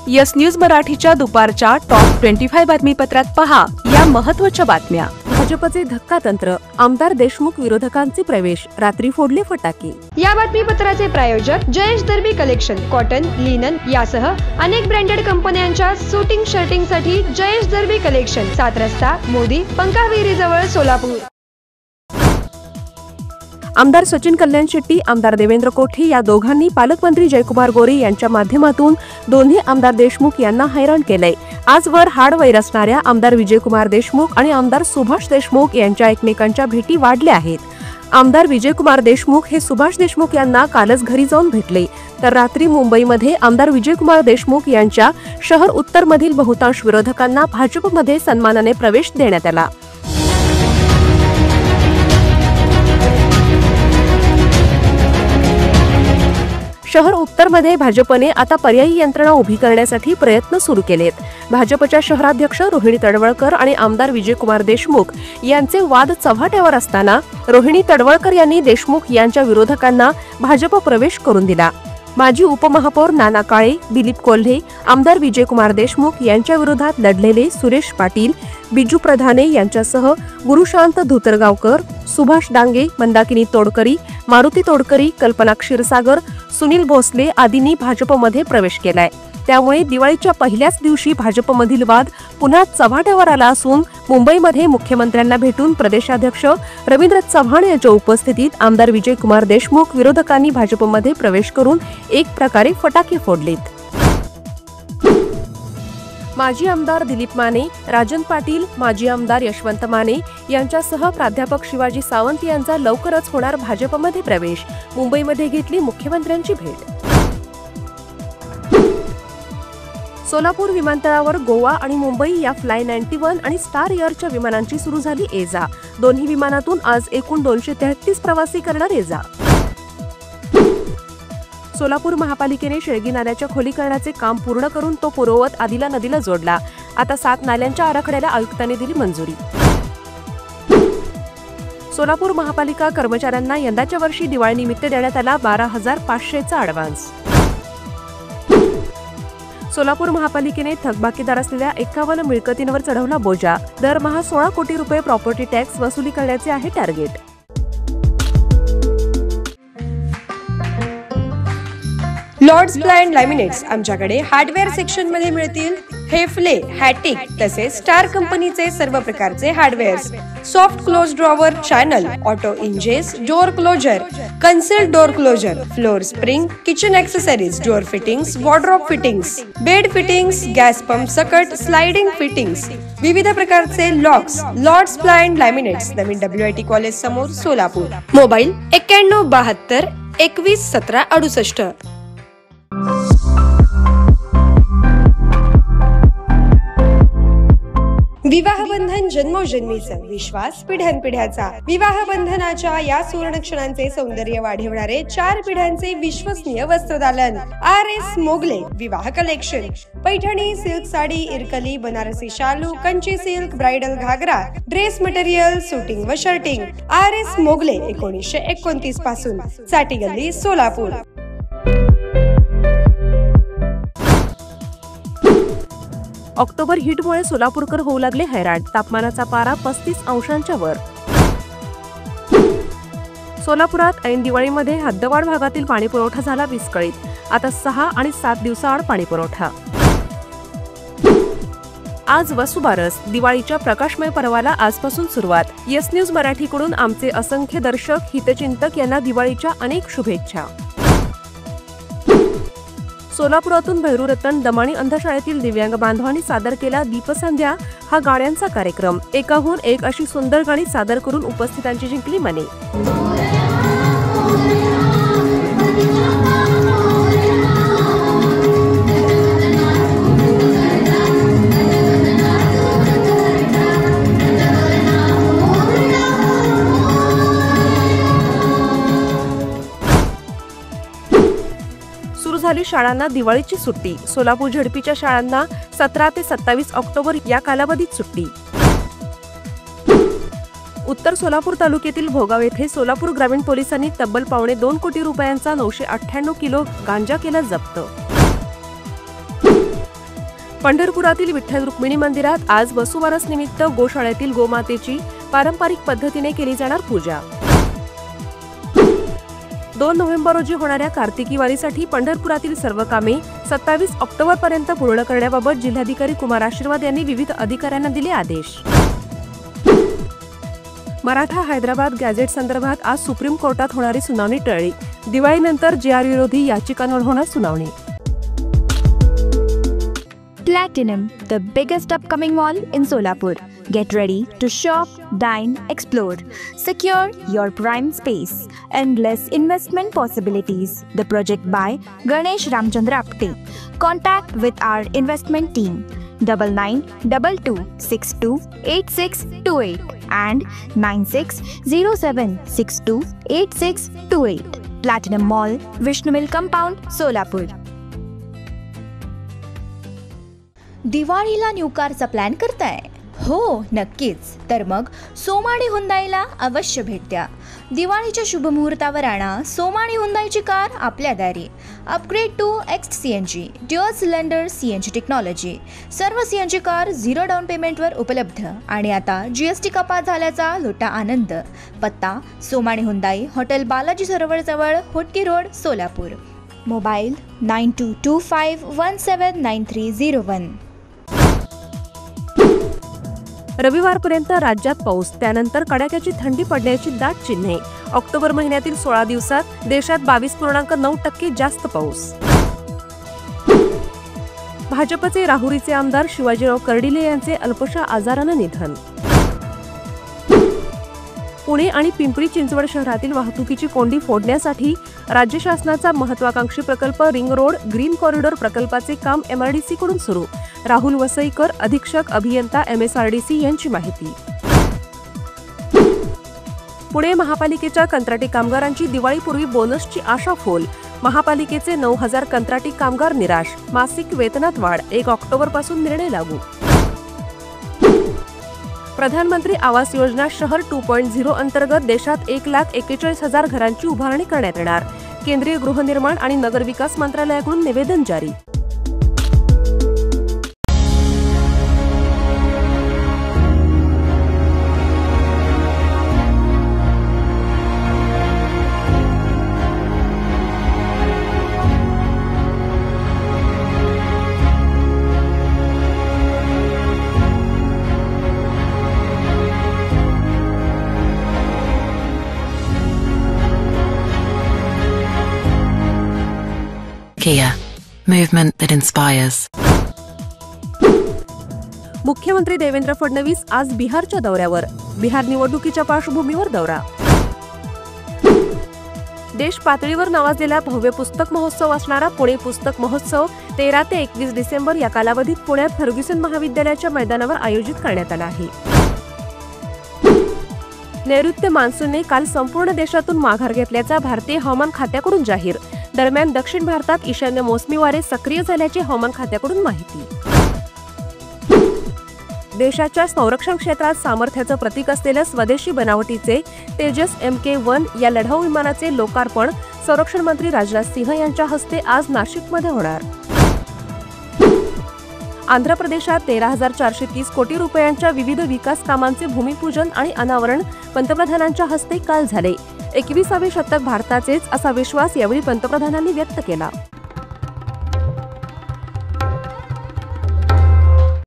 Yes news मराठीच्या दुपारच्या top 25 बातमीपत्रात पहा या महत्त्वाच्या बातम्या। भाजपचे धक्कातंत्र, आमदार देशमुख विरोधकांचे प्रवेश, रात्री फोडले फटाके। या बातमीपत्राचे प्रायोजक जयेश दर्बी कलेक्शन, कॉटन, लिनन यासह अनेक ब्रँडेड कंपन्यांच्या शूटिंग शर्टिंग साठी जयेश दर्बी कलेक्शन, 7 रस्ता मोदी पंकाविरी जवळ सोलापूर। आमदार सचिन कल्याण शेट्टी, आमदार देवेंद्र कोठे या दोघांनी पालकमंत्री जयकुमार गोरे यांच्या माध्यमातून दोन्ही आमदार देशमुख यांना हैराण केले। आजवर हाड वैरसणाऱ्या आमदार विजयकुमार देशमुख आणि आमदार सुभाष देशमुख यांच्या एकमेकांच्या भेटी वाढल्या आहेत। आमदार विजयकुमार देशमुख हे सुभाष देशमुख यांना कालच घरी जाऊन भेटले, तर रात्री मुंबईमध्ये आमदार विजयकुमार देशमुख यांच्या शहर उत्तर मधील बहुतांश विरोधकांना भाजपमध्ये सन्मानाने प्रवेश देण्यात आला। शहर उत्तरमध्ये भाजपने आता पर्यायी यंत्रणा उभी करण्यासाठी प्रयत्न सुरू केलेत। भाजपच्या शहराध्यक्ष रोहिणी तडवळकर आणि आमदार विजयकुमार देशमुख यांचे वाद चव्हाट्यावर असताना रोहिणी तडवळकर यांनी देशमुख यांच्या विरोधकांना भाजप प्रवेश करून दिला। माजी उपमहापौर नाना काळे, दिलीप कोल्हे, आमदार विजयकुमार देशमुख यांच्या विरोधात लढलेले सुरेश पाटील, बिजू प्रधाने यांच्यासह गुरुशांत धुतरगावकर, सुभाष डांगे, मंदाकिनी तोडकरी, मारुती तोडकरी, कल्पना क्षीरसागर, सुनील भोसले आदींनी भाजपमध्ये प्रवेश केलाय। त्यामुळे दिवाळीच्या पहिल्याच दिवशी भाजपमधील वाद पुन्हा चव्हाट्यावर आला असून मुंबईमध्ये मुख्यमंत्र्यांना भेटून प्रदेशाध्यक्ष रवींद्र चव्हाण यांच्या उपस्थितीत आमदार विजयकुमार देशमुख विरोधकांनी भाजपमध्ये प्रवेश करून एक प्रकारे फटाके फोडलेत। माजी आमदार दिलीप माने, राजन पाटील, माजी आमदार यशवंत माने यांच्यासह प्राध्यापक शिवाजी सावंत यांचा लवकरच होणार भाजपमध्ये प्रवेश। मुंबईमध्ये घेतली मुख्यमंत्र्यांची भेट। सोलापूर विमानतळावर गोवा आणि मुंबई या फ्लाय 91 आणि स्टार एअरच्या विमानांची सुरू झाली ये-जा। दोन्ही विमानातून आज एकूण 233 प्रवासी करणार ये-जा। सोलापूर महापालिकेने शेळगी नाल्याच्या खोलीकरणाचे काम पूर्ण करून तो पूर्ववत आदिला नदीला जोडला। आता 7 नाल्यांच्या आराखड्याला आयुक्तांनी दिली मंजुरी। सोलापूर महापालिका कर्मचाऱ्यांना यंदाच्या वर्षी दिवाळीनिमित्त देण्यात आला 12,500चा ॲडव्हान्स। सोलापूर महापालिकेने थकबाकीदार असलेल्या 51 मिळकतींवर चढवला बोजा। दरमहा 16 कोटी रुपये प्रॉपर्टी टॅक्स वसुली करण्याचे आहे टार्गेट। लॉर्ड्स ब्लाइंड लॅमिनेट्स आमच्याकडे हार्डवेअर सेक्शन मध्ये मिळतील। हेफले, हॅटिक तसेच स्टार कंपनीचे सर्व प्रकारचे hardwares, soft close drawer, channel, auto hinges, door closer, concealed door closer, floor spring, kitchen accessories, door fittings, wardrobe fittings, bed fittings, gas pump सकट, sliding fittings, विविध प्रकारचे locks. Lords blind laminates, नवीन WIT college समोर, Solapur. Mobile 9172 21 17 68। विवाहबंधन जन्मोजन्मीचा विश्वास पिढ्यानपिढ्याचा। विवाहबंधनाच्या या सुवर्ण क्षणांचे सौंदर्य वाढवणारे 4 पिढ्यांचे विश्वसनीय वस्त्रदालन RS मोगले विवाह कलेक्शन। पैठणी, सिल्क साडी, इरकली, बनारसी शालू, कंची सिल्क, ब्राइडल घागरा, ड्रेस मटेरियल, शूटिंग व शर्टिंग। RS मोगले 1929 पासून, साठी गल्ली, सोलापूर। ऑक्टोबर हीटमुळे सोलापूरकर होऊ लागले हैराण। तापमानाचा पारा 35 अंशांच्या वर। सोलापुरात ऐन दिवाळीमध्ये हद्दवाढ भागातील पाणी पुरवठा झाला विस्कळीत। आता 6 आणि 7 दिवसाआड पाणी पुरवठा। आज वसुबारस, दिवाळीच्या प्रकाशमय पर्वाला आजपासून सुरुवात। यस न्यूज मराठीकडून आमचे असंख्य दर्शक, हितचिंतक यांना दिवाळीच्या अनेक शुभेच्छा। सोलापुरातून भैरूरतन दमाणी अंधशाळेतील दिव्यांग बांधवांनी सादर केला दीपसंध्या हा गाण्यांचा कार्यक्रम। एकाहून एक अशी सुंदर गाणी सादर करून उपस्थितांची जिंकली मने। झाली शाळांना दिवाळीची सुट्टी। सोलापूर झडपीच्या शाळांना 17 ते 27 ऑक्टोबर या कालावधीत सुट्टी। उत्तर सोलापूर तालुक्यातील भोगाव येथे सोलापूर ग्रामीण पोलिसांनी तब्बल 2.25 कोटी रुपयांचा 998 किलो गांजा केला जप्त। पंढरपुरातील विठ्ठल रुक्मिणी मंदिरात आज वसुबारस निमित्त गोशाळेतील गोमातेची पारंपरिक पद्धतीने केली जाणार पूजा. 2 नोव्हेंबर रोजी होणाऱ्या कार्तिकी वारीसाठी पंढरपुरातील सर्व कामे 27 ऑक्टोबर पर्यंत पूर्ण करण्याबाबत जिल्हाधिकारी कुमार आशीर्वाद यांनी विविध अधिकाऱ्यांना दिले आदेश. मराठा हैदराबाद गॅझेट संदर्भात आज सुप्रीम कोर्टात होणारी सुनावणी टळली. दिवाळीनंतर JR विरोधी याचिकांवर होणार सुनावणी. Platinum, the biggest upcoming mall in Solapur. Get ready to shop, dine, explore. Secure your prime space. Endless investment possibilities. The project by Ganesh Ramchandra Apte. Contact with our investment team 9922628628 and 9607628628. Platinum Mall, Vishnu Mill Compound, Solapur. दिवाळीला new कारचा plan करताय? हो नक्कीच. तर मग सोमाणी हुंदाईला अवश्य भेट द्या. दिवाळीच्या शुभ मुहूर्तावर आणा सोमाणी हुंदाईची कार आपल्या दारी. Upgrade to XCNG dual cylinder CNG technology. सर्व CNG कार 0 डाऊन पेमेंटवर उपलब्ध आणि आता GST कपात झाल्याचा लुटा आनंद. पत्ता सोमाणी हुंदाई, हॉटेल बालाजी सरोवर जवळ, होटकी रोड, सोलापूर. मोबाईल 9225179301. रविवारपर्यंत राज्यात पाऊस, त्यानंतर कडाक्याची थंडी पडण्याची दाट चिन्हे. ऑक्टोबर महिन्यातील 16 दिवसात देशात 22.9% जास्त पाऊस. भाजपचे राहुरीचे आमदार शिवाजीराव कर्डिले यांचे अल्पशा आजारानं निधन. पुणे आणि पिंपरी चिंचवड शहरातील वाहतुकीची कोंडी फोडण्यासाठी राज्य शासनाचा महत्वाकांक्षी प्रकल्प रिंग रोड ग्रीन कॉरिडॉर प्रकल्पाचे काम MRDC कडून सुरू. राहुल वसईकर, अधीक्षक अभियंता MSRDC यांची माहिती. पुणे महापालिकेच्या कंत्राटी कामगारांची दिवाळीपूर्वी बोनसची आशा फोल. महापालिकेचे 9,000 कंत्राटी कामगार निराश. मासिक वेतनात वाढ, 1 ऑक्टोबरपासून निर्णय लागू. प्रधानमंत्री आवास योजना शहर 2.0 अंतर्गत देशात 1,41,000 घरांची उभारणी करण्यात येणार. केंद्रीय गृहनिर्माण आणि नगरविकास मंत्रालयाकडून निवेदन जारी. Kia, movement that inspires. मुख्यमंत्री देवेंद्र फडणवीस आज बिहारच्या दौऱ्यावर. बिहार निवडणुकीच्या पार्श्वभूमीवर दौरा. देश पातळीवर नावाजलेला भव्य पुस्तक महोत्सव असणारा पुणे पुस्तक महोत्सव 13 ते 21 डिसेंबर या कालावधीत पुण्यात फर्ग्युसन महाविद्यालयाच्या मैदानावर आयोजित करण्यात आला आहे. नैऋत्य मान्सूनने काल संपूर्ण देशातून माघार घेतल्याचा भारतीय हवामान खात्याकडून जाहीर. दरम्यान दक्षिण भारतात ईशान्य मोसमी वारे सक्रिय झाल्याची हवामान खात्याकडून माहिती. देशाच्या संरक्षण क्षेत्रात सामर्थ्याचं प्रतीक असलेल्या स्वदेशी बनावटीचे तेजस MK-1 या लढाऊ विमानाचे लोकार्पण संरक्षण मंत्री राजनाथ सिंह यांच्या हस्ते आज नाशिकमध्ये होणार. आंध्र प्रदेशात 13,430 कोटी रुपयांच्या विविध विकास कामांचे भूमिपूजन आणि अनावरण पंतप्रधानांच्या हस्ते काल झाले. 21वे शतक भारताचेच असा विश्वास यावेळी पंतप्रधानांनी व्यक्त केला.